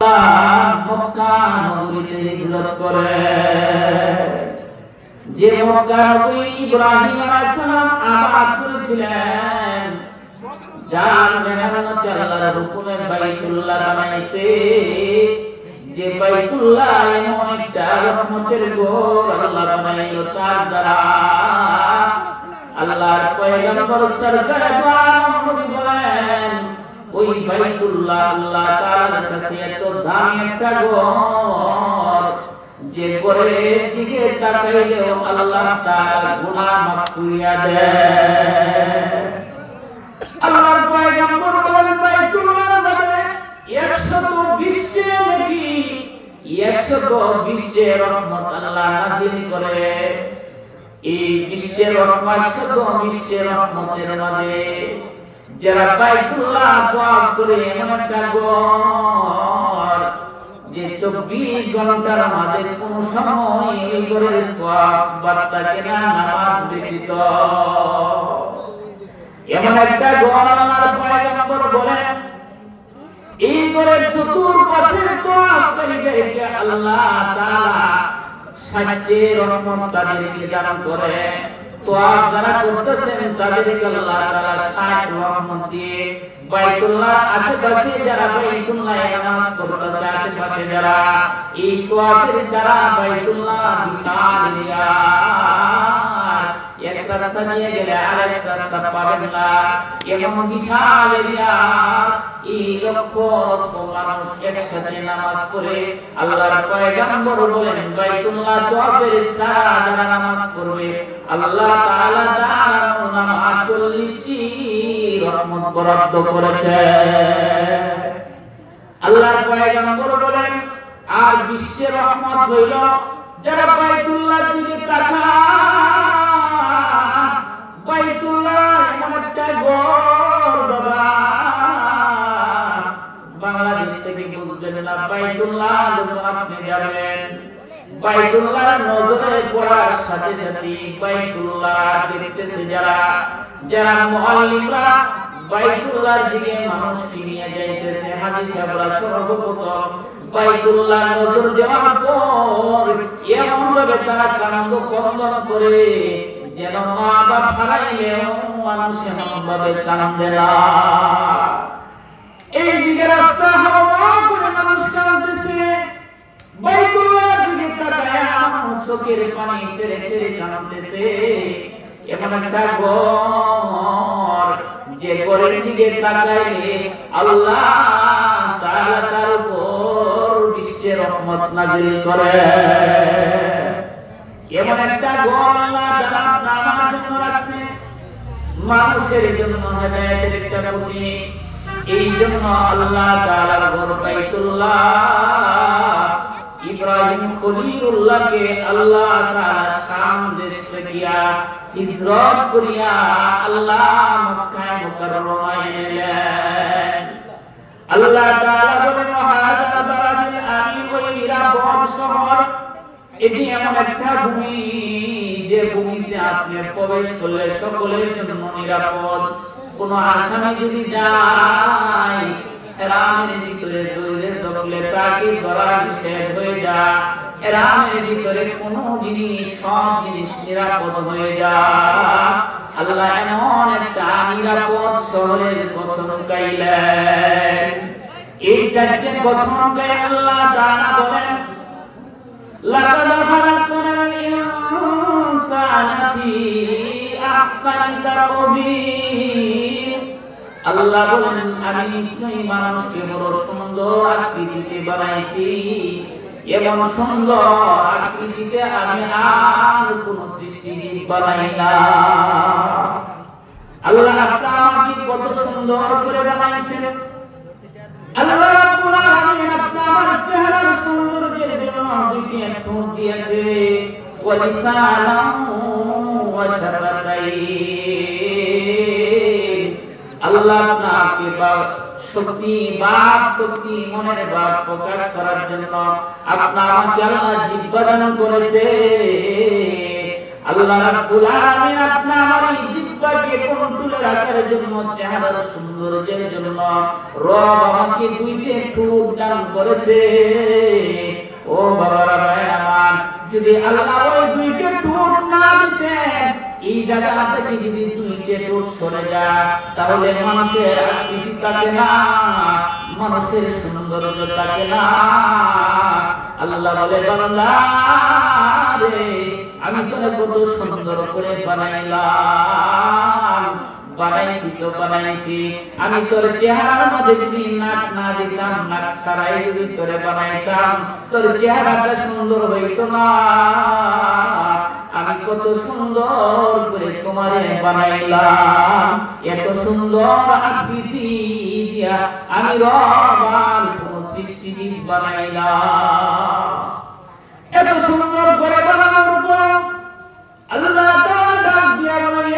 মক্কা নগরীতে হিজরত করে। যে মক্কা নগরী ইব্রাহিম আলাইহিস সালাম আবাদ করেছিলেন, যার মেহনতে আল্লাহর হুকুমে বাইতুল্লাহ বানাইছে, যে বাইতুল্লাহ এমন একটা রহমতের ঘর আল্লাহ বানাইলো, তার দ্বারা আল্লাহর পয়গম্বর সরকার নবী বলেন, ওই বাইতুল্লাহ আল্লাহ তাআলার কাছে এত দামি একটা ঘর, যে ঘরের দিকে তাকাইলেও আল্লাহ তাআলা গুনাহ মাফ করিয়া দেন। আল্লাহর পয়গম্বর বলেন, বাইতুল্লাহর মধ্যে 120 টি নেকি, 120 টি রহমত আল্লাহ নাযিল করে। এই 20 টি রহমত, 120 টি রহমতের মাঝে যারা বাইতুল্লাহ তওয়াফ করে, এমন একটা ঘর যে 24 ঘন্টার মাঝে কোন সময় এই ঘরের তওয়াফ বাদ থাকে না, নামাজ ব্যতীত। এমন একটা ঘর আল্লাহর পয়গম্বর বলেন, এই ঘরের চতুর্পাশে তওয়াফকারীদেরকে আল্লাহ তাআলা 60টি রহমত তাদেরকে দান করে। তওয়াফ যারা করতেছেন তাদেরকে আল্লাহ তাআলা 60 রহমত দিয়ে বাইতুল্লাহ আশেপাশে যারা বাইতুল্লাহে নামাজ পড়তেছে, আশেপাশে যারা এই তওয়াফের যারা বাইতুল্লাহ বিশাল এরিয়া, এক রাস্তা দিয়ে গেলে আরেক রাস্তা পাবেন না, এমন বিশাল এরিয়া, এই লক্ষ লক্ষ মানুষ একসাথে নামাজ পড়ে। আল্লাহর পয়গম্বর বলেন, বাইতুল্লাহ তওয়াফের যারা যারা নামাজ পড়বে, আল্লাহ তাআলা তার নামাজ 40টি রহমত বরাদ্দ করেছে। আল্লাহর পয়গম্বর বলেন, আর 20টি রহমত হইল যারা বাইতুল্লাহর দিকে তাকায়। বাইতুল্লাহ এমন একটা ঘর বাবা, বাংলাদেশ থেকে বুঝবেন না, বাইতুল্লাহ যখন আপনি যাবেন, বাইতুল্লাহ নজরে পড়ার সাথে সাথে বাইতুল্লাহ দেখতেছে যারা, যারা মুআল্লিমরা বাইতুল্লাহর দিকে মানুষকে নিয়ে যাইতেছে, হাজী সাহেবরা সর্বপ্রথম বাইতুল্লাহ নজর দেওয়ার পর এমন ভাবে তারা কান্দ কন্দন করে যেন মা বাপ হারাইলেও মানুষ এমন ভাবে কান্দে না। এই দিকে রাস্তা হাওয়া করে মানুষ কাঁদতেছে, বাইতুল্লাহর দিকে তাকায়া চোখের পানি ছেড়ে ছেড়ে কাঁদতেছে। এমন একটা ঘর, যে ঘরের দিকে তাকাইলে আল্লাহ তাআলা তার উপর 20টি রহমত নাযিল করে। এমন একটা ঘর আল্লাহ জান্নাত নামার জন্য রাখছে, মানুষের জন্য হেদায়েতের একটা প্রতীক। এই জন্য আল্লাহ তাআলার ঘর বাইতুল্লাহ ইব্রাহিম খলিলুল্লাহকে আল্লাহ তাআলা শাম দেশ থেকে হিজরত করিয়া আল্লাহ মক্কা মুকাররমায় এলেন। আল্লাহ তাআলা বলেন, হাযা বালাদুল আমিন ওয়া নিরাপদ শহর, এটি এমন একটা ভূমি যে ভূমিতে আপনি প্রবেশ করলে সকলের জন্য নিরাপদ। কোন আসামি যদি যায়, এরামের ভিতরে দৌড়ের দখলে তাকে ধরা নিষেধ হয়ে যায়, এরামের ভিতরে কোনো জিনিস, সব জিনিস নিরাপদ হয়ে যায়। আল্লাহ এমন একটা নিরাপদ শহরের কসম খাইলেন। এই 4টি কসম খাই আল্লাহ তাআলা বলেন, লাকাদ খালাকনাল ইনসানা ফি আহসানি তাকওয়িম। আল্লাহ বলেন, আমি নিশ্চয়ই মানুষকে বড় সুন্দর আকৃতিতে বানাইছি, এমন সুন্দর আকৃতিতে আমি আর কোন সৃষ্টি বানাই না। আল্লাহ আপনাকে কত সুন্দর করে বানাইছেন। আল্লাহ রাব্বুল আলামিন আপনার চেহারার সৌন্দর্যের জন্য 2টি ঠোঁট দিয়েছে, ওয়া লিসানান ওয়া শাফাতাইন। আল্লাহ আপনাকে শক্তি, বাক শক্তি, মনের ভাব প্রকাশ করার জন্য আপনাকে আল্লাহ জিহ্বা দান করেছে। আল্লাহ রাব্বুল আলামিন আপনার আমার জিহ্বাকে কন্ট্রোলে রাখার জন্য, চেহারার সৌন্দর্যের জন্য রব আমাকে দুইটা ঠোঁট দান করেছে। ও বাবারা ভাই আমার, যদি আল্লাহ ওই দুইটা ঠোঁট না দিতেন, এই জায়গা থেকে যদি দুইটা ঠোঁট সরে যায়, তাহলে মানুষের আকৃতি থাকে না, মানুষের সৌন্দর্য থাকে না। আল্লাহ বলে, বান্দা রে, আমি তোরে কত সুন্দর করে বানাইলাম, বানাইছি তো বানাইছি। আমি তোর চেহারার মধ্যে যদি নাক না দিতাম, নাক ছাড়াই যদি তোরে বানাইতাম, তোর চেহারাটা সুন্দর হইতো না। আমি কত সুন্দর করে তোমারে বানাইলাম, এত সুন্দর আকৃতি দিয়া আমি রব আর কোন সৃষ্টিজীব বানাইলাম। এত সুন্দর করে বানানোর পর আল্লাহ তাআলা ডাক দিয়া বলে,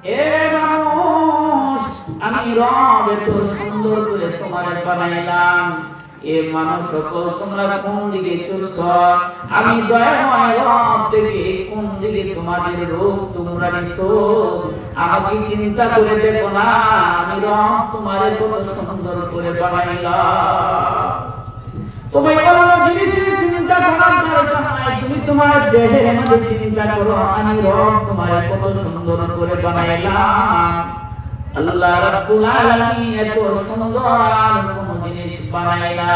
হে মানুষ, আমি রব এত সুন্দর করে তোমারে বানাইলাম, এ মানুষ সকল তোমরা কোন দিকে চলছ? আমি দয়াময় রব থেকে কোন দিকে তোমাদের রূপ তোমরা নিছো? আমাকে চিন্তা করে দেখো না, আমি রব তোমারে কত সুন্দর করে বানাইলাম। তুমি কোন জিনিসের চিন্তা করার দরকার নাই, তুমি তোমার দেহের মধ্যে চিন্তা করো, আমি রব তোমারে কত সুন্দর করে বানাইলাম। আল্লাহ রাব্বুল আলামিন এত সুন্দর কোন জিনিস বানায় না।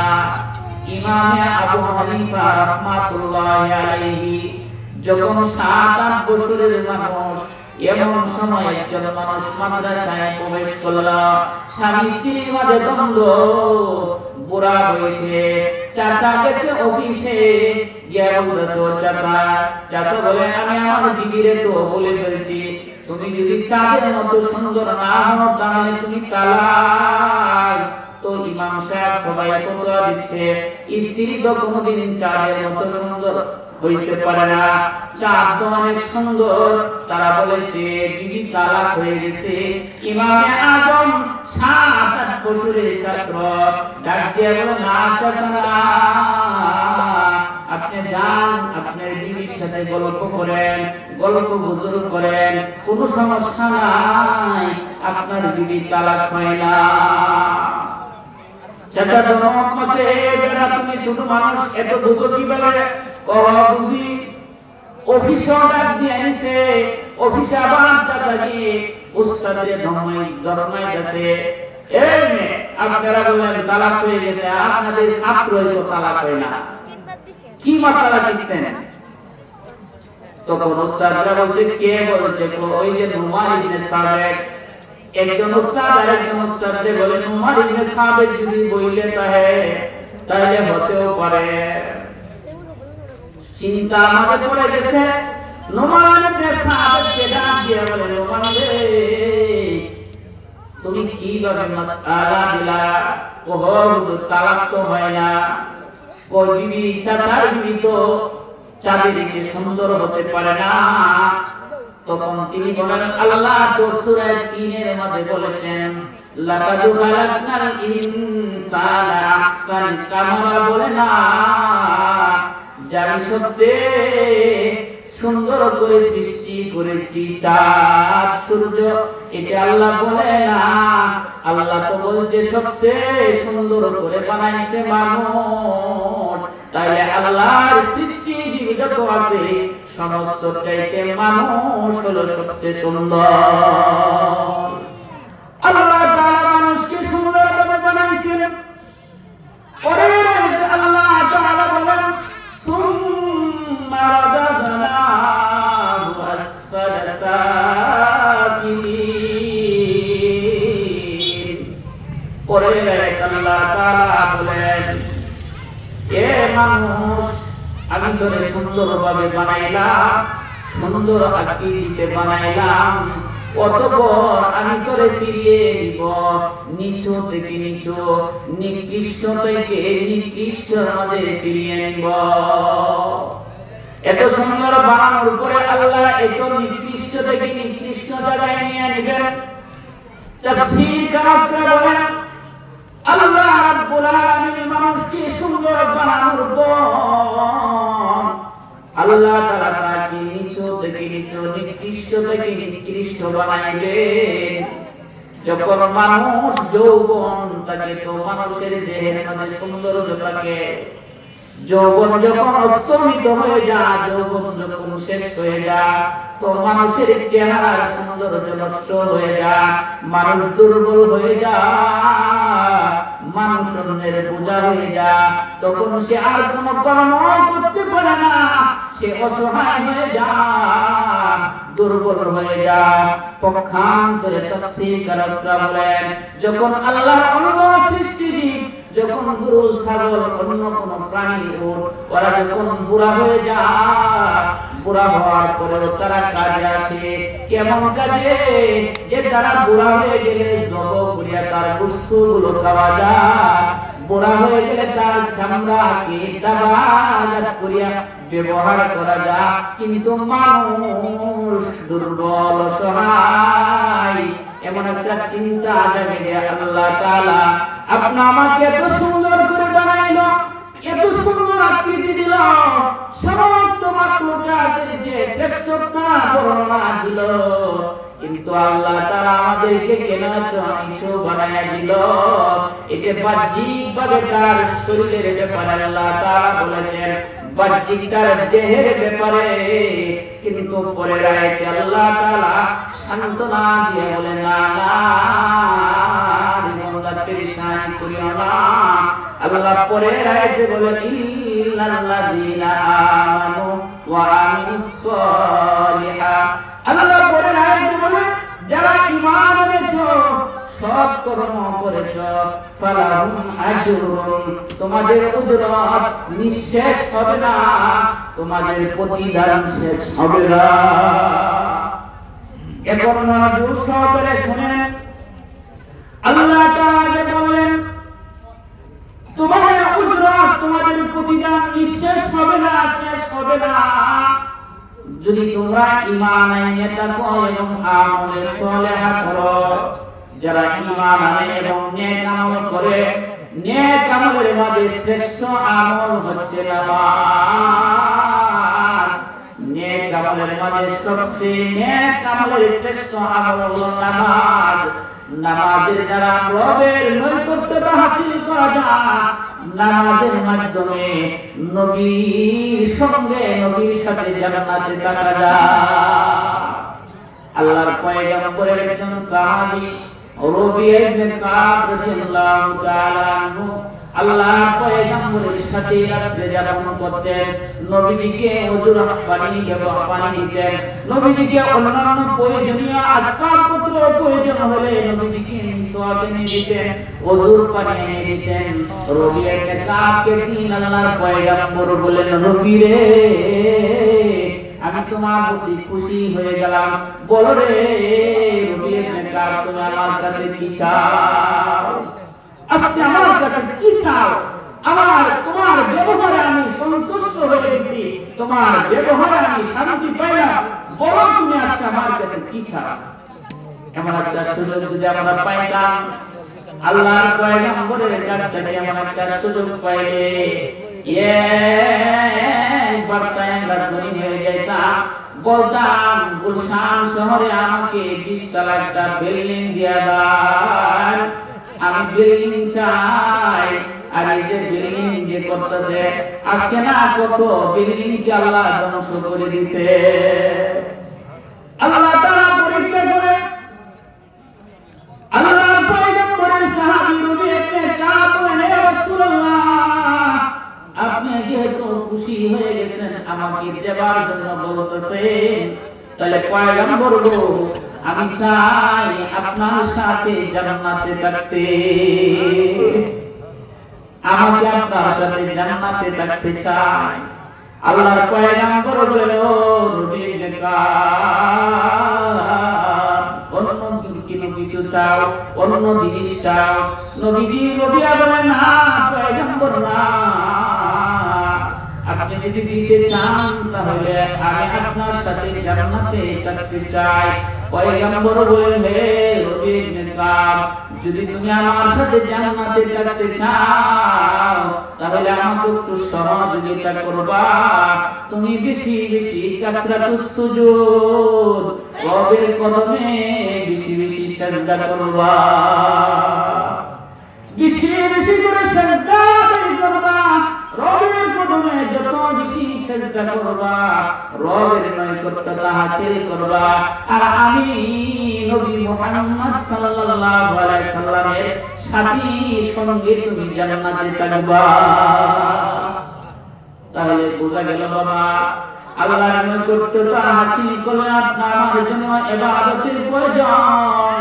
ইমাম আবু হানিফা রাহমাতুল্লাহি আলাইহি যখন 7-8 বছরের মানুষ, এমন সময় একজন মানুষ মাদ্রাসায় প্রবেশ করলো, স্বামী স্ত্রীর মাঝে দ্বন্দ্ব, বুড়া বয়সে চাচা গেছে অফিসে, গিয়ে বলতেছে, চাচা বলে, আমি আমার বিবিরে তো বলে ফেলছি, তুমি যদি চাঁদের মতো সুন্দর না হও তাহলে তুমি তালাক। তো ইমাম সাহেব সবাই ফতোয়া দিচ্ছে, স্ত্রী তো কোনোদিন চাঁদের মতো সুন্দর হইতে পারে না, চাঁদ তো অনেক সুন্দর। তারা বলেছে বিবি তালাক হয়ে গেছে। ইমামে আজম 7-8 বছরের ছাত্র ডাক দিয়ে বলে, না চাচা না, আপনি যান, আপনার বিবির সাথে গল্প করেন, গল্প গুজব করেন, কোনো সমস্যা নাই, আপনার বিবি তালাক হয় না। চাচা জনক মাসে বেড়া, তুমি শুধু মানুষ এত বুঝো কিভাবে? বুঝি অফিসে ডাক দিয়ে আনিছে, অফিসে আবার চাচা গিয়ে উস্তাদের ধর্মাই গেছে, আপনারা বলেন তালাক হয়ে গেছে, আপনাদের ছাত্র হইলো তালাক হয় না, কি মাসালা শিখছেন? তখন উস্তাদরা বলছে, কে বলছে? ওই যে নুমান ইবনে সাবেক, একজন উস্তাদ আর একজন উস্তাদরে বলে, নুমান ইবনে সাবেক যদি বইলে তাহলে হতেও পারে। চিন্তা আমাদের পড়ে গেছে, নুমান ইবনে সাবেককে ডাক দিয়ে বলে, নুমান রে, তুমি কিভাবে মাসআলা দিলা? ও হুজুর, তালাক তো হয় না। ও বিবি, চাচার বিবি তো চাঁদের সুন্দর হতে পারে না। তখন তিনি বলেন, আল্লাহ তো সূরা 3 এর মধ্যে বলেছেন, লাকাদ খালাকনাল ইনসানা আহসান কামা, বলে না যে আমি সবচেয়ে সুন্দর করে সৃষ্টি করেছি চাঁদ সূর্য, এটা আল্লাহ বলে না। আল্লাহ তো বলছে সবচেয়ে সুন্দর করে বানাইছে মানুষ। তাইলে আল্লাহর সৃষ্টি যত আছে সমস্ত চাইতে মানুষ হলো সবচেয়ে সুন্দর। আল্লাহ তাআলা মানুষকে সুন্দর করে বানাইছেন। পরে আল্লাহ তাআলা বলেন, সুম্মা রাদাদনাহু আসফালা সাফিলিন। পরে আল্লাহ তাআলা বলেন, এ মানুষ, আমি তোরে সুন্দরভাবে বানাইলাম, সুন্দর আকৃতিতে বানাইলাম, অতঃপর আমি তোরে ফিরিয়ে দিব নিচু থেকে নিচু, নিকৃষ্ট থেকে নিকৃষ্টের মধ্যে ফিরিয়ে নিব। এত সুন্দর বানানোর উপরে আল্লাহ এত নিকৃষ্ট থেকে নিকৃষ্ট জায়গায় নিয়ে নেবেন। তাফসীর কারকরা বলেন, আল্লাহ রাব্বুল আলামিন মানুষকে সুন্দর বানানোর পর নিকৃষ্ট থেকে নিকৃষ্ট বানাইলেন। যখন মানুষ যৌবন থাকে তো মানুষের দেহের মধ্যে সৌন্দর্য থাকে, যৌবন যখন অস্তমিত হয়ে যায়, যৌবন যখন শেষ হয়ে যায় তো মানুষের চেহারার সৌন্দর্য নষ্ট হয়ে যায়, মানুষ দুর্বল হয়ে যায়, মানুষ অন্যের বোঝা হয়ে যায়, তখন সে আর কোনো কর্ম করতে পারে না, সে অসহায় হয়ে যায়, দুর্বল হয়ে যায়। পক্ষান্তরে তাফসীরকাররা বলেন, যখন আল্লাহ অন্য সৃষ্টি দিন, যখন গরু ছাগল অন্য কোন প্রাণী ওরা যখন বুড়া হয়ে যায়, বুড়া হওয়ার পরে তারা কাজে আসে, কেমন কাজে? যে তারা বুড়া হয়ে গেলে জব করিয়া তার বস্তুগুলো খাওয়া যায়, বুড়া হয়ে গেলে তার চামড়াকে দাবাজাত করিয়া ব্যবহার করা যায়। কিন্তু মানুষ দুর্বল অসহায়, এমন একটা চিন্তা জাগে যে আল্লাহ তাআলা আপনি আমাকে এত সুন্দর করে বানাইলো, এত সুন্দর আকৃতি দিল, সমস্ত মাখলুকাতের যে শ্রেষ্ঠতা বর্ণনা দিল, কিন্তু আল্লাহ তাআলা আমাদেরকে কেন এত নিচু বানাইয়া দিল? এতে বাহ্যিকভাবে তার শরীরের ব্যাপারে আল্লাহ তাআলা বলেছেন, বাহ্যিক তার দেহের ব্যাপারে, কিন্তু পরের আয়াতে আল্লাহ তাআলা সান্ত্বনা দিয়ে বলেন, না না তোমরা পেরেশান করিও না। আল্লাহ পরের আয়াতে বলেন, ইল্লাল্লাযীনা আমানু ওয়া আমিলুস সালিহাত। আল্লাহ পরের আয়াতে বলেন, যারা ঈমান এনেছো, সৎ কর্ম করেছো, ফালাহুম আজরুন, তোমাদের উজরত নিঃশেষ হবে না, তোমাদের প্রতিদান শেষ হবে না। এখন মনোযোগ সহকারে শুনেন, আল্লাহ তাআলা বলেন, তোমাদের উজরত, তোমাদের প্রতিদান নিঃশেষ হবে না, শেষ হবে না, যদি তোমরা ঈমান আনে থাকো এবং আমলে সালেহ করো। যারা ঈমান আনে এবং নেক আমল করে, নেক আমলের মধ্যে শ্রেষ্ঠ আমল হচ্ছে নামাজ। নেক আমলের মধ্যে সবচেয়ে নেক আমলের শ্রেষ্ঠ আমল হলো নামাজ। নামাজের দ্বারা রবের নৈকট্যতা হাসিল করা যায়, নামাজের মাধ্যমে নবীর সঙ্গে, নবীর সাথে জান্নাতে থাকা যায়। আল্লাহর পয়গম্বরের একজন সাহাবী রবিয়া ইবনে কাব রাদিয়াল্লাহু তাআলা আনহু আল্লাহর পয়গম্বরের সাথে রাতে যাপন করতেন, নবীকে ওযুর পানি দিতেন, নবীকে অন্যান্য প্রয়োজনীয় আসবাবপত্র প্রয়োজন হলে নবীকে মিসওয়াক এনে দিতেন, ওযুর পানি এনে দিতেন। রবিয়া ইবনে কাবকে দিন আল্লাহর পয়গম্বর বলেন, নবী রে, আমি তোমার প্রতি খুশি হয়ে গেলাম, বলো রে রবিয়া ইবনে কাব, তুমি আমার কাছে কি চাও? আজকে আমার কাছে কি চাও? আমার তোমার ব্যবহারে আমি সন্তুষ্ট হয়ে গেছি, তোমার ব্যবহারে আমি শান্তি পাইলাম, বলো তুমি আজকে আমার কাছে কি চাও? এমন একটা সুযোগ যদি আমরা পাইতাম, আল্লাহর পয়গম্বরের কাছ থেকে এমন একটা সুযোগ পাইলে একবার আমরা ধনী হয়ে যেতাম, বলতাম গুলশান শহরে আমাকে 20 তলা একটা বিল্ডিং দিয়া দাও, আমি বিল্ডিং চাই। আর এই যে বিল্ডিং যে করতেছে আজকে না, কত বিল্ডিং কে আল্লাহ ধ্বংস করে দিছে। আল্লাহ তাআলা পরীক্ষা করে আল্লাহ পয়গম্বরের সাহাবী নবী ইবনে কাব বলেন, হে রাসূলুল্লাহ, আপনি যেহেতু খুশি হয়ে গেছেন, আমাকে দেবার জন্য বলতেছেন, তাহলে পয়গম্বর গো, আমি চাই আপনার সাথে জান্নাতে থাকতে, আমাকে আপনার সাথে জান্নাতে থাকতে চাই। আল্লাহর পয়গম্বর বলেন, ও নবী নেকাব, অন্য কিছু চাও, অন্য জিনিস চাও? নবীজি রবিয়া বলেন, না পয়গম্বর না, আপনি যদি দিতে চান তাহলে আমি আপনার সাথে জান্নাতে থাকতে চাই। পয়গম্বর বলেন, হে রবি ইবনে কাব, যদি তুমি আমার সাথে জান্নাতে যেতে চাও তাহলে আমাকে একটু সহযোগিতা করবা। তুমি বেশি বেশি কাসরাতুস সুজুদ, রবের কদমে বেশি বেশি সিজদা করবা, বেশি বেশি করে সিজদা করবা। রবের কদমে যত বেশি সিজদা করবা, রবের নৈকট্যতা হাসিল করবা। আর আমি নবী মুহাম্মদ সাল্লাল্লাহু আলাইহি সাল্লামের সাথী সঙ্গে তুমি জান্নাতে থাকবা। তাহলে বোঝা গেল বাবা, আল্লাহর নৈকট্যতা হাসিল করলে আপনার আমার জন্য ইবাদতের প্রয়োজন।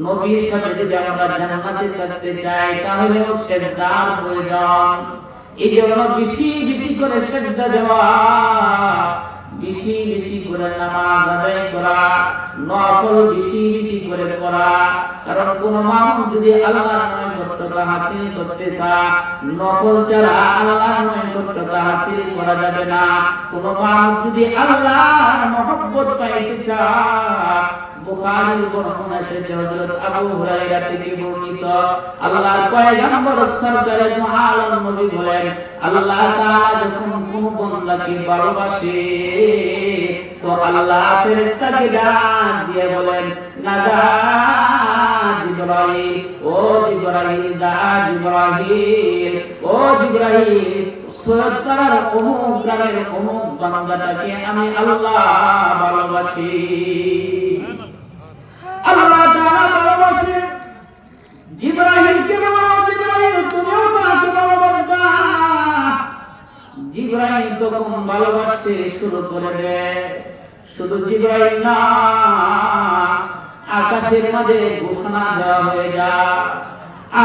নবীর সাথে যদি আমরা জান্নাতে যেতে চাই তাহলে সিজদার প্রয়োজন। এই জন্য বেশি বেশি করে সিজদা দেওয়া, বেশি বেশি করে নামাজ আদায় করা, নফল বেশি বেশি করে পড়া। কারণ কোন মানুষ যদি আল্লাহর নৈকট্যতা হাসিল করতে চায়, নফল ছাড়া আল্লাহর নৈকট্যতা হাসিল করা যাবে না। কোন মানুষ যদি আল্লাহর মহব্বত পাইতে চায়, বুখারীর বর্ণনা এসেছে হযরত আবু হুরায়রা থেকে বর্ণিত, আল্লাহর পয়গম্বর সরকারে দু আলম নবী বলেন, আল্লাহ তাআলা যখন কোন বান্দাকে ভালোবাসে তো আল্লাহ ফেরেশতাকে ডাক দিয়ে বলেন, নাদা জিবরাইল, ও জিবরাইল, দা জিবরাইল, ও জিবরাইল, সৈয়দ তার অমুক গ্রামের অমুক বান্দাটাকে আমি আল্লাহ ভালোবাসি। আল্লাহ তাআলা ভালোবাসে। জিবরাইলকে বলো, জিবরাইল তুমিও তাকে ভালোবাসবা। জিবরাইল তখন ভালোবাসতে শুরু করে দেয়। শুধু জিবরাইল না, আকাশের মাঝে ঘোষণা দেওয়া হয়ে যায়,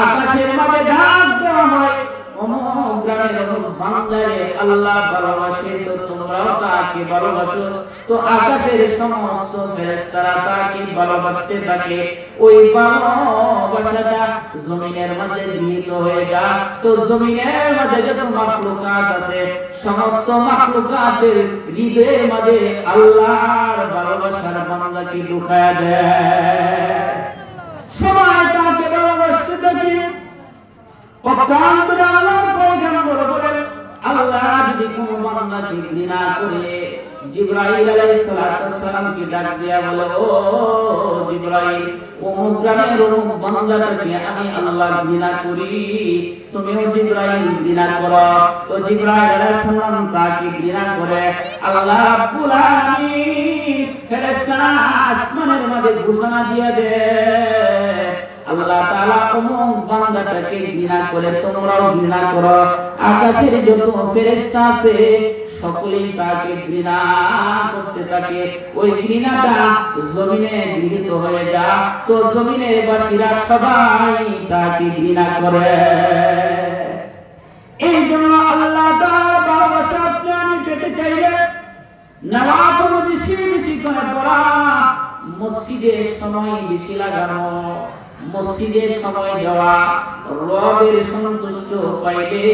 আকাশের মাঝে ডাক দেওয়া হয়, অমুক গ্রামের অমুক বান্দারে আল্লাহ ভালোবাসে, তো তোমরাও তাকে ভালোবাসো। তো আকাশের সমস্ত ফেরেশতারা তাকে ভালোবাসতে থাকে। ওই ভালোবাসাটা জমিনের মাঝে গৃহীত হয়ে যায়। তো জমিনের মাঝে যত মাখলুকাত আছে, সমস্ত মাখলুকাতের হৃদয়ের মাঝে আল্লাহর ভালোবাসার বান্দাকে ঢুকায়া দেয়। সবাই তাকে ভালোবাসতে থাকে। পক্ষান্তরে আল্লাহর পয়গম্বর বলেন, আল্লাহ যদি কোন বান্দাকে ঘৃণা করে, জিবরাইল আলাইহিস সালামকে ডাক দিয়া বলে, ও জিবরাইল, অমুক গ্রামের অমুক বান্দাটাকে আমি আল্লাহ ঘৃণা করি, তুমিও জিবরাইল ঘৃণা করো। তো জিবরাইল আলাইহিস সালাম তাকে ঘৃণা করে। আল্লাহ রাব্বুল আলামিন ফেরেশতারা আসমানের মধ্যে ঘোষণা দিয়ে দেয়, আল্লাহ তাআলা অমুক বান্দাটাকে ঘৃণা করে, তোমরাও ঘৃণা করো। আকাশের যত ফেরেশতা আছে সকলেই তাকে ঘৃণা করতে থাকে। ওই ঘৃণাটা জমিনে গৃহীত হয়ে যায়। তো জমিনের বাসীরা সবাই তাকে ঘৃণা করে। এই জন্য আল্লাহ তাআলা ভালোবাসা আপনি আমি পেতে চাইলে নামাজ বেশি বেশি করে পড়া, মসজিদে সময় বেশি লাগানো, মসজিদে সময় দেওয়া, রবের সন্তুষ্ট পাইলে।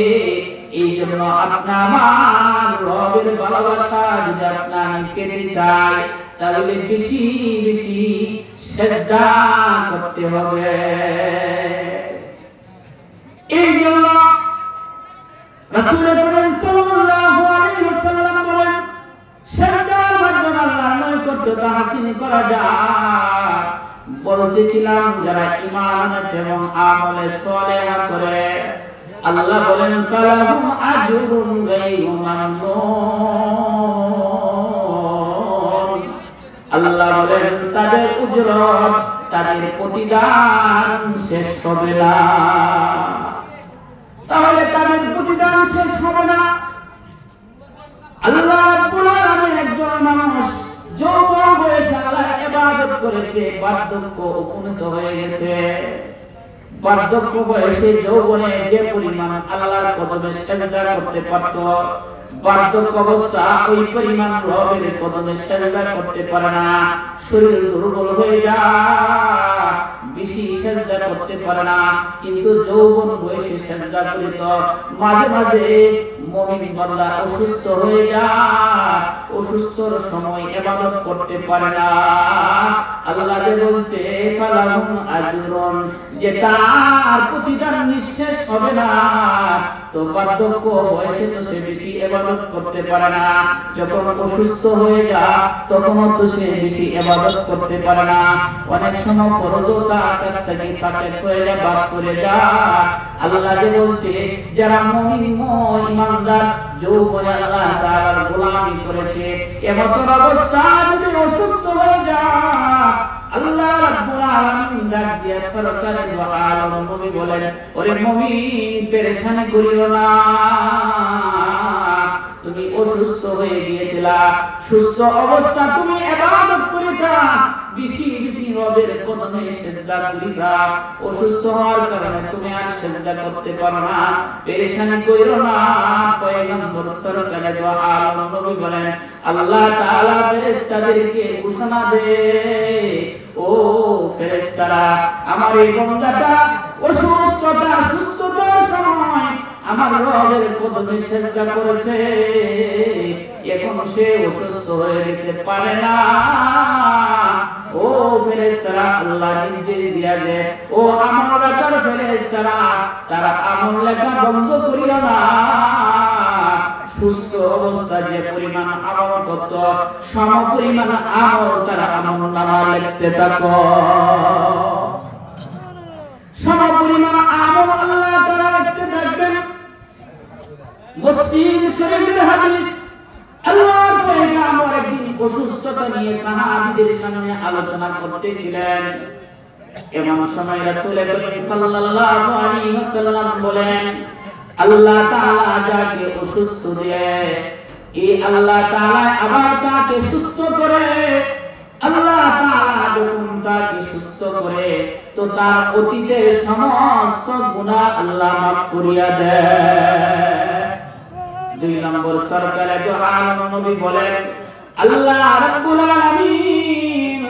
এই জন্য আপনার আমার রবের ভালোবাসা যদি আপনার পেতে চাই তাহলে বেশি বেশি সিজদা করতে হবে। এই জন্য রাসূল করিম সাল্লাল্লাহু আলাইহি ওয়াসাল্লাম বলেন, সিজদার মাধ্যমে আল্লাহর নৈকট্যতা হাসিল করা যায়। বলতেছিলাম যারা ঈমান আছে এবং আমলে সালেহ করে, আল্লাহ বলেন, ফালাহুম আজরুন গায়রু মামনুন। আল্লাহ বলেন তাদের উজরত, তাদের প্রতিদান শেষ হবে না। তাহলে তাদের প্রতিদান শেষ হবে না। আল্লাহ রাব্বুল আলামিন একজন মানুষ যৌবন বয়সে আল্লাহর ইবাদত করেছে, বার্ধক্য উপনীত হয়ে গেছে। বার্ধক্য বয়সে যৌবনে যে পরিমাণ আল্লাহর কদমে সিজদা করতে পারত, বার্ধক্য অবস্থা ওই পরিমাণ রবের কদমে সিজদা করতে পারে না। শরীর দুর্বল হয়ে যায়, বেশি সেজদা করতে পারে না, কিন্তু যৌবন বয়সে সেজদা করিত। মাঝে মাঝে মুমিন বান্দা অসুস্থ হয়ে যায়, অসুস্থর সময় ইবাদত করতে পারে না। আল্লাহ যে বলছে ফালাহুম আজরুন, যে তার প্রতিদান নিঃশেষ হবে না। তো বার্ধক্য বয়সে তো সে বেশি ইবাদত করতে পারে না, যখন অসুস্থ হয়ে যায় তখন তো সে বেশি ইবাদত করতে পারে না। অনেক সময় ফরজও তার কাছ থেকে সাকেত হয়ে যায়, বাদ করে যায়। আল্লাহ যে বলছে যারা মুমিন ঈমানদার যৌবনে আল্লাহ তাআলার গোলামি করেছে, এমন অবস্থা যদি অসুস্থ হয়ে যায়, আল্লাহ রাব্বুল আলামিন ডাক দিয়ে সরকারের দু আলম নবী বলেন, ওরে মুমিন পেরেশানি করিও না, তুমি অসুস্থ হয়ে গিয়েছিলা, সুস্থ অবস্থা তুমি ইবাদত করিতা, বেশি বেশি রবের কদমে সিজদা করিতা। অসুস্থ হওয়ার কারণে তুমি আর সিজদা করতে পারো না, পেরেশানি কইরো না। পয়গম্বর সরকারে দু আলম নবী বলেন, আল্লাহ তাআলা ফেরেশতাদেরকে ঘোষণা দেয়, ও ফেরেশতারা, আমার এই বান্দাটা অসুস্থতা সুস্থতার সময় আমার রবের কদমে সিজদা করেছে, এখন সে অসুস্থ হয়ে গেছে, পারে না। ও ফেরেশতারা, আল্লাহ নির্দেশ দিয়া যে, ও আমল লেখার ফেরেশতারা, তারা আমল লেখা বন্ধ করিও না। সুস্থ অবস্থা যে পরিমাণ আমল করত, সম পরিমাণ আমল তারা আমলনামা লিখতে থাকো। সম পরিমাণ আমল আল্লাহ তাআলা লিখতে থাকবেন। মুসলিম শরীফের হাদিস, আল্লাহর পয়গম্বর একদিন অসুস্থতা নিয়ে সাহাবীদের সামনে আলোচনা করতেছিলেন। এমন সময় রাসূল করিম সাল্লাল্লাহু আলাইহি ওয়াসাল্লাম বলেন, আল্লাহ তাআলা যাকে অসুস্থ দেয়, এই আল্লাহ তাআলা আবার তাকে সুস্থ করে। আল্লাহ তাআলা যখন তাকে সুস্থ করে, তো তার অতীতের সমস্ত গুনাহ আল্লাহ মাফ করিয়া দেয়। দুই নম্বর সরকারে দু আলম নবী বলেন, আল্লাহ রাব্বুল আলামিন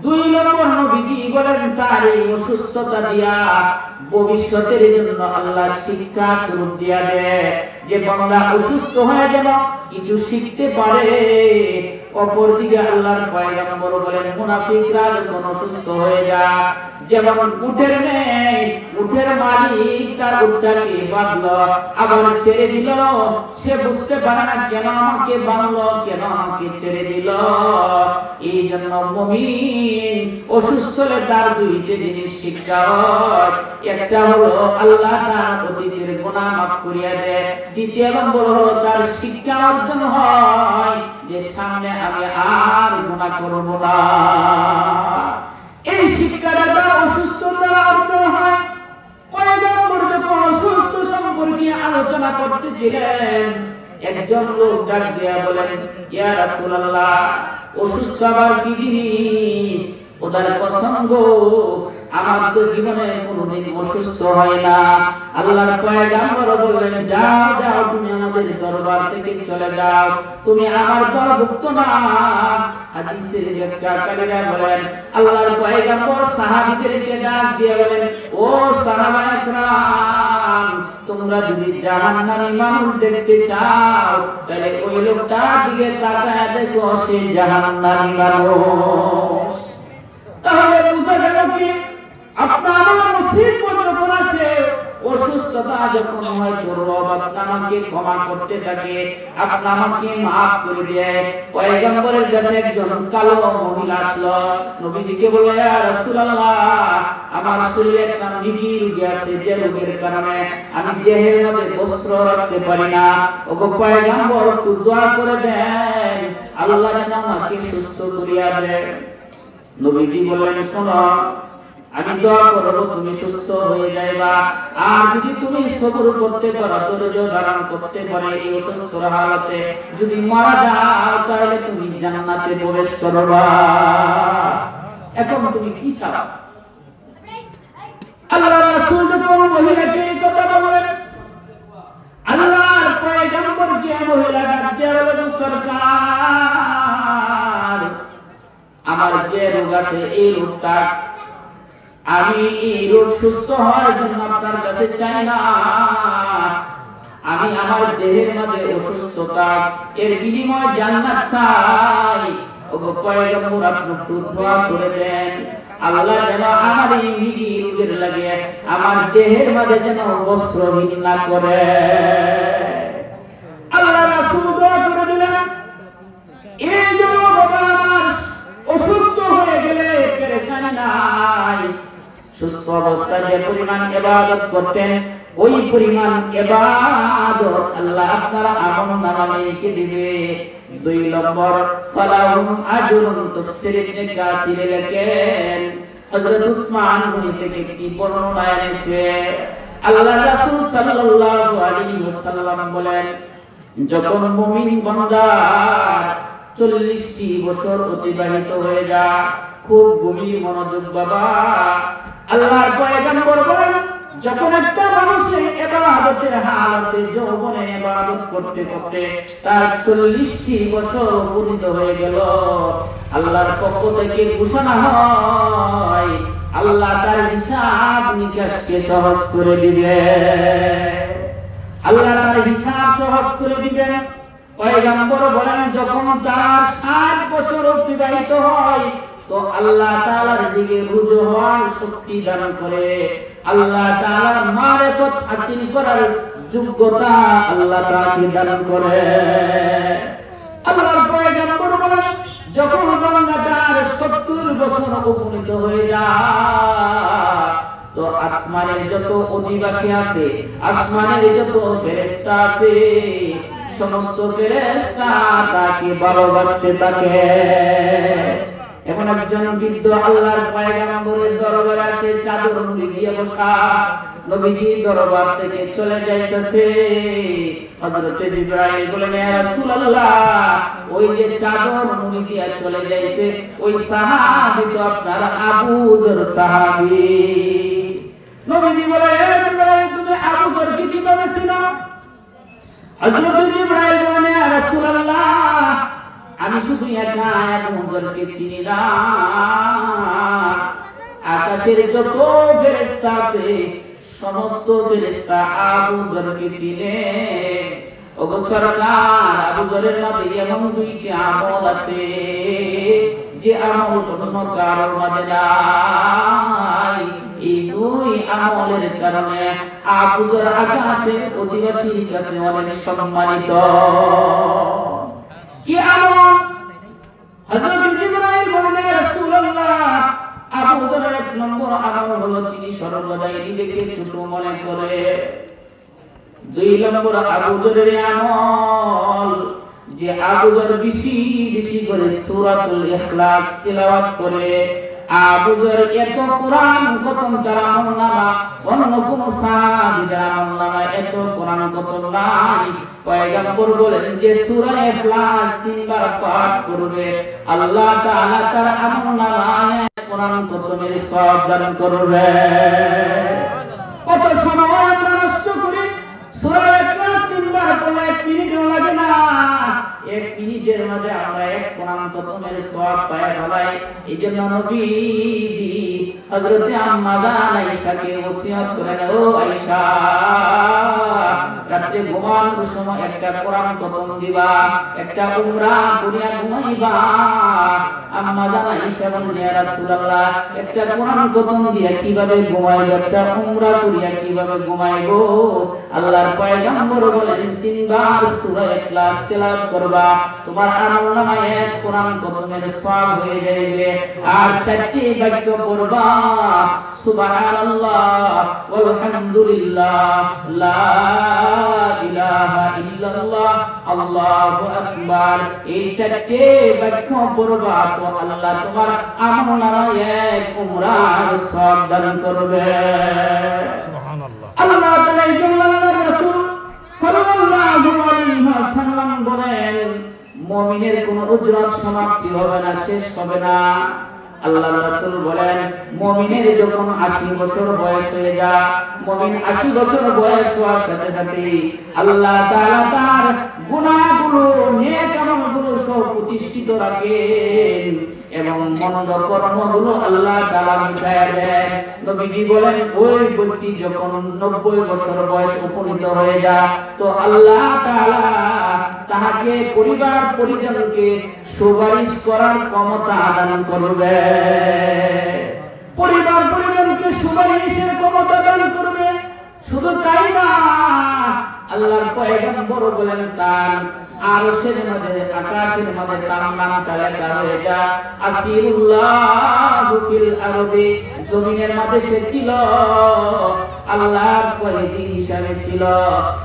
দুই নম্বর নবীজি বলেন, তার এই অসুস্থতা দিয়া ভবিষ্যতের জন্য আল্লাহ শিক্ষা স্বরূপ দিয়া দেয়, যে বান্দা অসুস্থ হয়ে যেন কিছু শিখতে পারে। অপরদিকে আল্লাহর পয়গম্বর বলেন, মুনাফিকরা যখন অসুস্থ হয়ে যায়, যেমন উটের নেই, উটের মালিক তার উটটাকে বাঁধলো আবার ছেড়ে দিল, সে বুঝতে পারে না কেন আমাকে বাঁধলো, কেন আমাকে ছেড়ে দিল। এই জন্য মুমিন অসুস্থ হলে তার দুইটি জিনিস শিক্ষা হয়, একটা হলো আল্লাহ তার অতীতের গুনাহ মাফ করিয়া দেয়, দ্বিতীয় নম্বর হলো তার শিক্ষা অর্জন হয় যে সামনে আমি আর গুনাহ করব না। এই শিক্ষাটা অসুস্থতা অর্জন হয়। পয়গম্বর যখন অসুস্থ সম্পর্কে আলোচনা করতেছিলেন, একজন লোক ডাক দিয়া বলেন, ইয়া রাসূলুল্লাহ, অসুস্থ আবার কি জিনিস? ওদের প্রসঙ্গ, আমার তো জীবনে কোনোদিন অসুস্থ হয় না। আল্লাহর পয়গম্বর বললেন, যাও যাও, তুমি আমাদের দরবার থেকে চলে যাও, তুমি আমার দলভুক্ত না। হাদিসের ব্যাখ্যাকারীরা বলেন, আল্লাহর পয়গম্বর সাহাবীদেরকে ডাক দিয়ে বলেন, ও সাহাবায়ে কেরাম, তোমরা যদি জাহান্নামী মানুষ দেখতে চাও, তাহলে ওই লোকটার দিকে তাকায় দেখো, সে জাহান্নামী মানুষ। তাহলে বুঝা গেল কি, আপনার মুসিবত যখন আসে, অসুস্থতা যখন হয়, রব আপনাকে ক্ষমা করতে থাকে, আপনাকে মাফ করে দেয়। পয়গম্বরের কাছে একজন কালো মহিলা আসলো, নবীজিকে বলল, ইয়া রাসূলুল্লাহ, আমার শরীরে একটা মৃগী রোগ আছে, যে রোগের কারণে আমি দেহের মধ্যে বস্ত্র রাখতে পারি না। ওগো পয়গম্বর, একটু দোয়া করে দেন, আল্লাহ যেন আমাকে সুস্থ করিয়া দেন। নবীজি বললেন, শোনো, আমি দোয়া করব, তুমি সুস্থ হয়ে যাইবা। আর যদি তুমি সবর করতে পারো, ধৈর্য ধারণ করতে পারো, এই অসুস্থ হালতে যদি মারা যাও, তাহলে তুমি জান্নাতে প্রবেশ করবা। এখন তুমি কি চাও? আল্লাহর রাসূল যখন মহিলাকে এই কথা বলেন, আল্লাহর পয়গম্বরকে মহিলা ডাক দিয়ে বলেন, সরকার, আমার যে রোগ আছে, এই রোগটা আমি এই রোগ সুস্থ হওয়ার জন্য আপনার কাছে চাই না, আমি আমার দেহের মধ্যে অসুস্থতা এর বিনিময়ে জান্নাত চাই। ওগো পয়গম্বর আপনি দোয়া করে দেন, আল্লাহ যেন আমার এই মৃগী রোগের লাগে আমার দেহের মধ্যে যেন বস্ত্রহীন না করে। আল্লাহ রাসূল দোয়া করে দিলেন, এই জন্য আমার অসুস্থ হয়ে গেলে পেরেশানি নাই, সুস্থ অবস্থায় যে পরিমাণ ইবাদত করতেন ওই পরিমাণ ইবাদত আল্লাহ আপনার আমলনামায় লিখে দিবে। 2 নম্বর ফালাহুম আজরুন তাফসীর ইবনে কাসির লেখেন, হযরত উসমান গনি থেকে কি বর্ণনা এনেছে, আল্লাহ রাসূল সাল্লাল্লাহু আলাইহি ওয়াসাল্লাম বলেন, যখন মুমিন বান্দা 40টি বছর অতিবাহিত হয়ে যায়, খুব গভীর মনোযোগ বাবা, আল্লাহর পয়গম্বর বলেন, যখন একটা মানুষের ইবাদতের হালতে যৌবনে ইবাদত করতে করতে তার 40টি বছর পূর্ণ হয়ে গেল, আল্লাহর পক্ষ থেকে ঘোষণা হয় আল্লাহ তার হিসাব নিকাশকে সহজ করে দিবে, আল্লাহ তার হিসাব সহজ করে দিবেন। পয়গম্বর বলেন, যখন তার 60 বছর অতিবাহিত হয় তো আল্লাহ তাআলার দিকে রুজু হওয়ার শক্তি দান করে, আল্লাহ তাআলার মারিফত হাসিল করার যোগ্যতা আল্লাহ তাকে দান করে। আল্লাহর পয়গম্বর বলেন, যখন বান্দা তার 70 বছর উপনীত হয়ে যায় তো আসমানের যত অধিবাসী আছে, আসমানের যত ফেরেশতা আছে, সমস্ত ফেরেশতা তাকে ভালোবাসতে থাকে। এমন একজন বৃদ্ধ আল্লাহর পয়গম্বরের দরবারে আসে, চাদর মুড়ি দিয়ে বসা, নবীজির দরবার থেকে চলে যাইতেছে। হযরত জিবরাইল বলেন, ইয়া রাসূলুল্লাহ, ওই যে চাদর মুড়ি দিয়ে চলে যাইছে ওই সাহাবী তো আপনার আবু যর সাহাবী। নবীজি বলে, জিবরাইল তুমি আবু যরকে কিভাবে চিনো? হযরত জিবরাইল বলেন, ইয়া রাসূলুল্লাহ, আমি শুধু একা আবু যরকে চিনি না, আকাশের যত ফেরেশতা আছে সমস্ত ফেরেশতা আবু যরকে চিনে। ওগো সরকার, আবু যরের মধ্যে এমন 2টি আমল আছে যে আমল অন্য কারোর মধ্যে নাই। এই 2 আমলের কারণে আবু যর আকাশের অধিবাসীর কাছে অনেক সম্মানিত। কি আমল? হযরত জিবরাইল বলেন, ইয়া রাসূলুল্লাহ, আবু যরের 1 নম্বর আমল হলো তিনি সর্বদাই নিজেকে ছোট মনে করে। 2 নম্বর আবু যরের আমল যে আবু যর বেশি বেশি করে সূরাতুল ইখলাস তিলাওয়াত করে। আবু যর এত কোরআন খতম করা আমলনামা অন্য কোন সাহাবীর আমলনামা এত কোরআন খতম নাই। পয়গম্বর বলেন যে সূরা ইখলাস 3 বার পাঠ করবে আল্লাহ তাআলা তার আমলনামায় কোরআন খতমের সওয়াব দান করবে। কত সময় আমরা নষ্ট করি, সূরা ইখলাস 3 বার পড়লে 1 মিনিটও লাগে না, 1 মিনিটের মধ্যে আমরা 1 কোরআন খতমের সওয়াব পাই ফেলাই। এইজন্য নবীজি হযরতে আম্মা জান আয়েশাকে ওসিয়ত করেন, ও আয়েশা, রাতে ঘুমানোর সময় একটা কোরআন খতম দিবা, একটা উমরা করিয়া ঘুমাইবা। আম্মা জান আয়েশা বলেন, ইয়া রাসূলুল্লাহ, একটা কোরআন খতম দিয়া কিভাবে ঘুমাইব, একটা উমরা করিয়া কিভাবে ঘুমাইব? আল্লাহর পয়গম্বর বলেন, 3 বার সূরা ইখলাস তেলাওয়াত করবা, তোমার আমলনামায় 1 কোরআন খতমের সওয়াব হয়ে যাবে। আর 4টি বাক্য পড়বা, সুবহানাল্লাহ ওয়ালহামদুলিল্লাহ লা ইলাহা ইল্লাল্লাহ আল্লাহু আকবার। এই 4টি বাক্য পড়বা তো আল্লাহ তোমার আমলনামায় 1 উমরার সওয়াব দান করবে। সুবহানাল্লাহ। আল্লাহ তাআলা এই জন্য আল্লাহর রাসূল সাল্লাল্লাহু আলাইহি ওয়াসাল্লাম বলেন, মুমিনের কোনো উজরত সমাপ্তি হবে না, শেষ হবে না। আল্লাহ রাসূল বলেন মুমিনের যখন 80 বছর বয়স হয়ে যায়, মুমিন 80 বছর বয়স হওয়ার সাথে সাথে আল্লাহ তাআলা তার গুনাহগুলো নেক আমলগুলো সব প্রতিষ্ঠিত রাখেন এবং মন্দ কর্মগুলো আল্লাহ তাআলা মিটায় দেন। নবীজি বলেন ওই ব্যক্তি যখন 90 বছর বয়স উপনীত হয়ে যায় তো আল্লাহ তাআলা তাহাকে পরিবার পরিজনকে সুপারিশ করার ক্ষমতা দান করবে, পরিবার পরিজনকে সুপারিশের ক্ষমতা দান করবে। শুধু তাই না, আল্লাহর পয়গম্বর বলেন তার আরশের মধ্যে আকাশের মধ্যে তার নাম লেখা হয়ে যায় আসিরুল্লাহু ফিল আরদি, জমিনের মধ্যে সে ছিল আল্লাহর কয়েদি হিসাবে ছিল।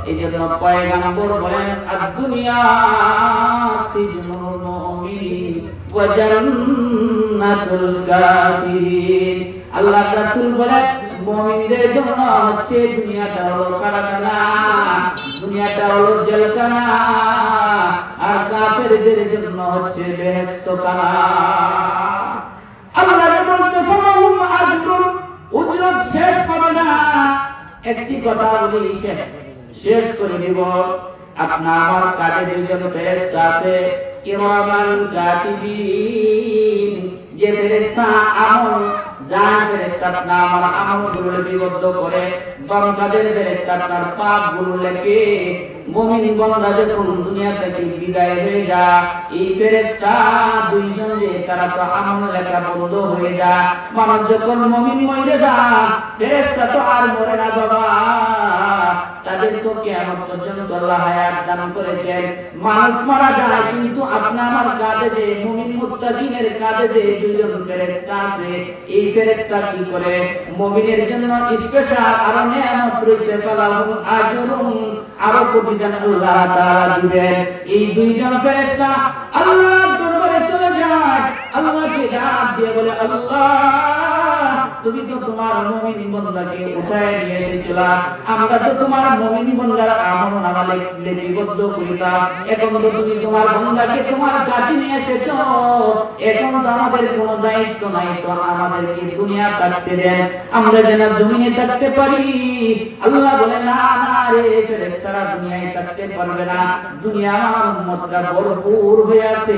এইজন্য পয়গম্বর বলেন আদ-দুনিয়া সিজনুল মুমিন ওয়া জান্নাতুল কাফিরিন। আল্লাহ রাসূল বলেন মুমিনদের জন্য হচ্ছে দুনিয়াটা হলো কারাখানা, দুনিয়াটা হলো জেলখানা, আর কাফেরদের জন্য হচ্ছে বেহেশতখানা। আল্লাহ বলতে ফালাহুম আজরুন, উজরত শেষ হবে না। একটি কথা বলি শেষ করে দিব। আপনার আমার কাজে দুইজন ফেরেশতা আছে, কিরামান কাতিবিন, যে ফেরেশতা আমল যার ফেরেশতা আপনার আমার আমলগুলো লিপিবদ্ধ করে, বান্দাদের ফেরেশতা আপনার পাপগুলো লেখে। মুমিন বান্দা যখন দুনিয়া থেকে বিদায় হয়ে যায়, এই ফেরেশতা দুইজন যে তারা তো আমল লেখা বন্ধ হয়ে যায়। মানুষ যখন মুমিন মরে যায়, ফেরেশতা তো আর মরে না বাবা, তাদের তো কিয়ামত পর্যন্ত আল্লাহ হায়াত দান করেছেন। মানুষ মারা যায় কিন্তু আপনার আমার কাঁধে যে মুমিন মুত্তাকিনের কাঁধে যে দুইজন ফেরেশতা আছে, এই ফেরেশতা কি করে মুমিনের জন্য স্পেশাল আরো নিয়ামত রয়েছে, ফালাহুম আজরুন, আরো প্রতিদান আল্লাহ তাআলা দিবেন। এই দুইজন ফেরেশতা আল্লাহর দরবারে চলে যায়, আল্লাহকে ডাক দিয়ে বলে আল্লাহ তুমি তো তোমার মুমিন বান্দাকে উঠায় নিয়ে এসেছিলা, আমরা তো তোমার মুমিন বান্দার আমল নামা লিপিবদ্ধ করিলাম, এখন তো তুমি তোমার বান্দাকে তোমার কাছে নিয়ে এসেছো, এখন তো আমাদের কোনো দায়িত্ব নাই, তো আমাদেরকে দুনিয়া থাকতে দেন, আমরা যেন জমিনে থাকতে পারি। আল্লাহ বলে না না রে ফেরেশতারা দুনিয়ায় থাকতে পারবে না, দুনিয়া আমার উম্মতরা ভরপুর হয়ে আছে,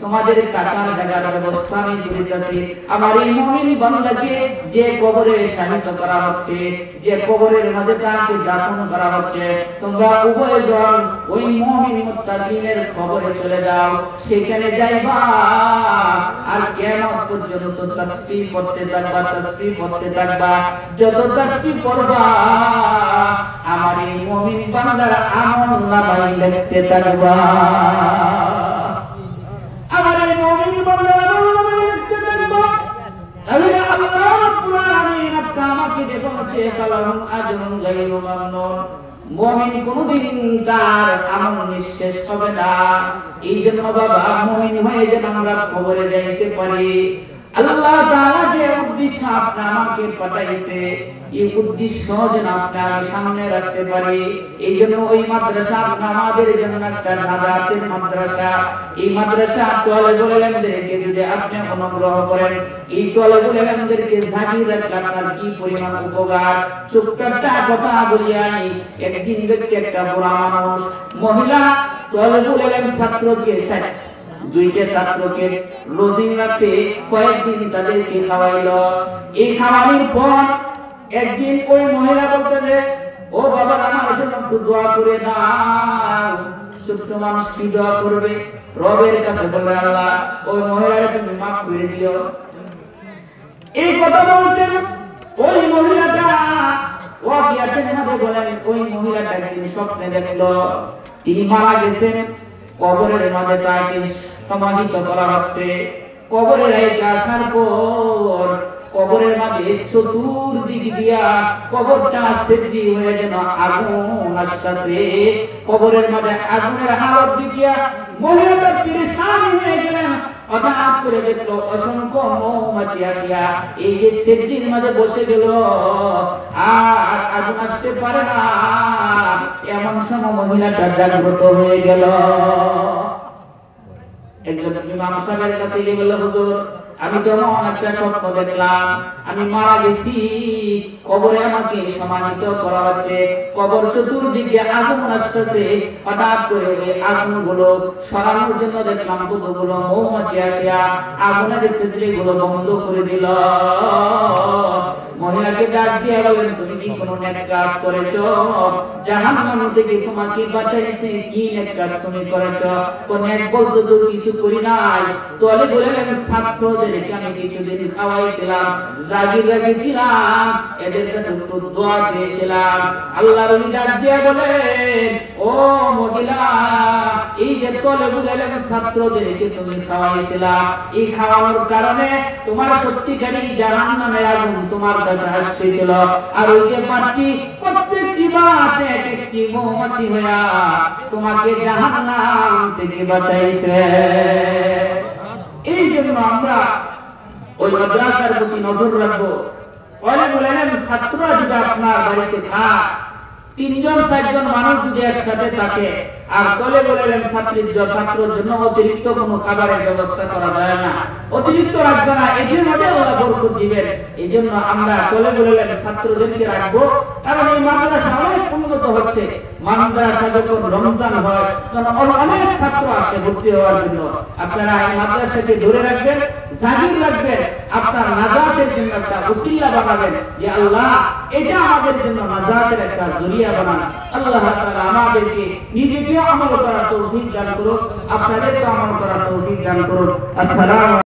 তোমাদের থাকার জায়গার ব্যবস্থা আমি করিতেছি। আমার এই মুমিন বান্দাকে যে কবরে শাহিদ করা হচ্ছে, যে কবরের মাঝে তাকে দাফন করা হচ্ছে, তোমরা উভয়জন ওই মুমিন মুত্তাকিনের কবরে চলে যাও, সেখানে যাইবা আর কিয়ামত পর্যন্ত তাসবিহ পড়তে থাকবা, তাসবিহ পড়তে থাকবা। যত তাসবিহ পড়বা আমার এই মুমিন বান্দার আমল নামায় লিখতে থাকবা, আমার এই মুমিন বান্দার আমল নামায় লিখতে থাকবা। তাহলে আল্লাহ রাব্বুল আলামিন আমাকে যে বলছে ফালাহুম আজরুন গায়রু মামনুন, মুমিন কোনদিন তার আমল নিঃশেষ হবে না। এই জন্য বাবা মুমিন হয়ে যেন আমরা কবরে যাইতে পারি। আল্লাহ তাআলা যে উদ্দেশ্য আপনার আমাকে পাঠাইছে, এই উদ্দেশ্য যেন আপনার সামনে রাখতে পারি। এই জন্য ওই মাদ্রাসা আমাদের জন্য একটা নাজাতের মাদ্রাসা। এই মাদ্রাসা তালেবুল ইলমদেরকে যদি আপনি অনুগ্রহ করেন, এই তালেবুল ইলমদেরকে জাগিয়ে রাখলে আপনার কি পরিমাণ উপকার। ছোট্ট কথা বলিয়াই, একদিন ব্যক্তি একটা বুড়া মানুষ মহিলা তালেবুল ইলম ছাত্রকে চায়, দুইটা ছাত্রকে রোজিং রাখতে কয়েকদিন তাদেরকে খাওয়াইলো। এই খাওয়ানোর পর একদিন ওই মহিলা বলতে যে ও বাবা আমার জন্য একটু দোয়া করে দাও। ছোট্ট মানুষ কি দোয়া করবে? রবের কাছে বলে আল্লাহ ওই মহিলাকে তুমি মাফ করে দিও। এই কথা বলছেন ওই মহিলাটা ওয়াকিয়াতের মধ্যে বলেন ওই মহিলাটা একদিন স্বপ্নে দেখলো তিনি মারা গেছেন, কবরের মধ্যে তাকে সমাহিত করা হচ্ছে। কবরে রেখে আসার পর কবরের মাঝে চতুর্দিক দিয়া কবরটা সেদ্ধি হয়ে যেন আগুন আসতেছে। কবরের মাঝে আগুনের হালত দিয়া মহিলাটা পেরেশান হয়ে গেলেন। হঠাৎ করে দেখলো অসংখ্য মৌমাছি আসিয়া এই যে সেদ্দির মাঝে বসে গেল, আর আগুন আসতে পারে না। এমন সময় মহিলাটা জাগ্রত হয়ে গেল। একজন ইমাম সাহেবের কাছে গিয়ে বলল, হুজুর আমি যেমন একটা স্বপ্ন দেখলাম, আমি মারা গেছি, কবরে আমাকে সমাহিত করা হচ্ছে, কবর চতুর্দিকে আগুন আসতেছে, হঠাৎ করে ওই আগুনগুলো সরানোর জন্য দেখলাম কতগুলো মৌমাছি আসিয়া আগুনের ছিদ্রগুলো বন্ধ করে দিল। মহিলাকে ডাক দিয়ে বলেন, তুমি কি কোনো নেক কাজ করেছো? জাহান্নাম থেকে তোমাকে বাঁচাইছে, কি নেক কাজ তুমি করেছো? কোন নেক বলতে তো কিছু করি নাই। তোলে বলেন, ছাত্রদেরকে আমি কিছুদিন খাওয়াইছিলাম, জাগির রেখেছিলাম, এদের কাছে একটু দোয়া চেয়েছিলাম। আল্লাহর ওলি ডাক দিয়ে বলেন, ও মহিলা, এই যে তোলে বলেন ছাত্রদেরকে তুমি খাওয়াইছিলা, এই খাওয়ানোর কারণে তোমার সত্যিকারই জাহান্নামের আগুন তোমার কাছে আসছিল। আর ওই যে পাঁচটি প্রত্যেকটি মাসে একটি মৌমাছি হইয়া তোমাকে জাহান্নাম থেকে বাঁচাইছে। এই জন্য আমরা ওই মাদ্রাসার প্রতি নজর রাখবো। পরে বলেন, ছাত্ররা যদি আপনার বাড়িতে খায়, 3-4জন মানুষ যদি একসাথে থাকে, আর তলে বলেন ছাত্রের জন্য অতিরিক্ত কোনো খাবারের ব্যবস্থা করা যায় না, অতিরিক্ত রাখবে না, এর মধ্যে আল্লাহ বরকত দিবেন। এই জন্য আমরা তলে বলেন ছাত্রদেরকে রাখবো, কারণ এই মাদ্রাসা অনেক উন্নত হচ্ছে। মাদ্রাসা যখন রমজান হয় তখন অনেক ছাত্র আসে ভর্তি হওয়ার জন্য। আপনারা এই মাদ্রাসাকে ধরে রাখবেন, জাগির রাখবেন, আপনার নাজাতের জন্য একটা ওসিলা বানাবেন, যে আল্লাহ এটা আমাদের জন্য নাজাতের একটা জরিয়া বানান। আল্লাহ তাআলা আমাদেরকে নিজেকে আমল করার তৌফিক দান করুন, আপনাদেরকে আমল করার তৌফিক দান করুন। আসসালামু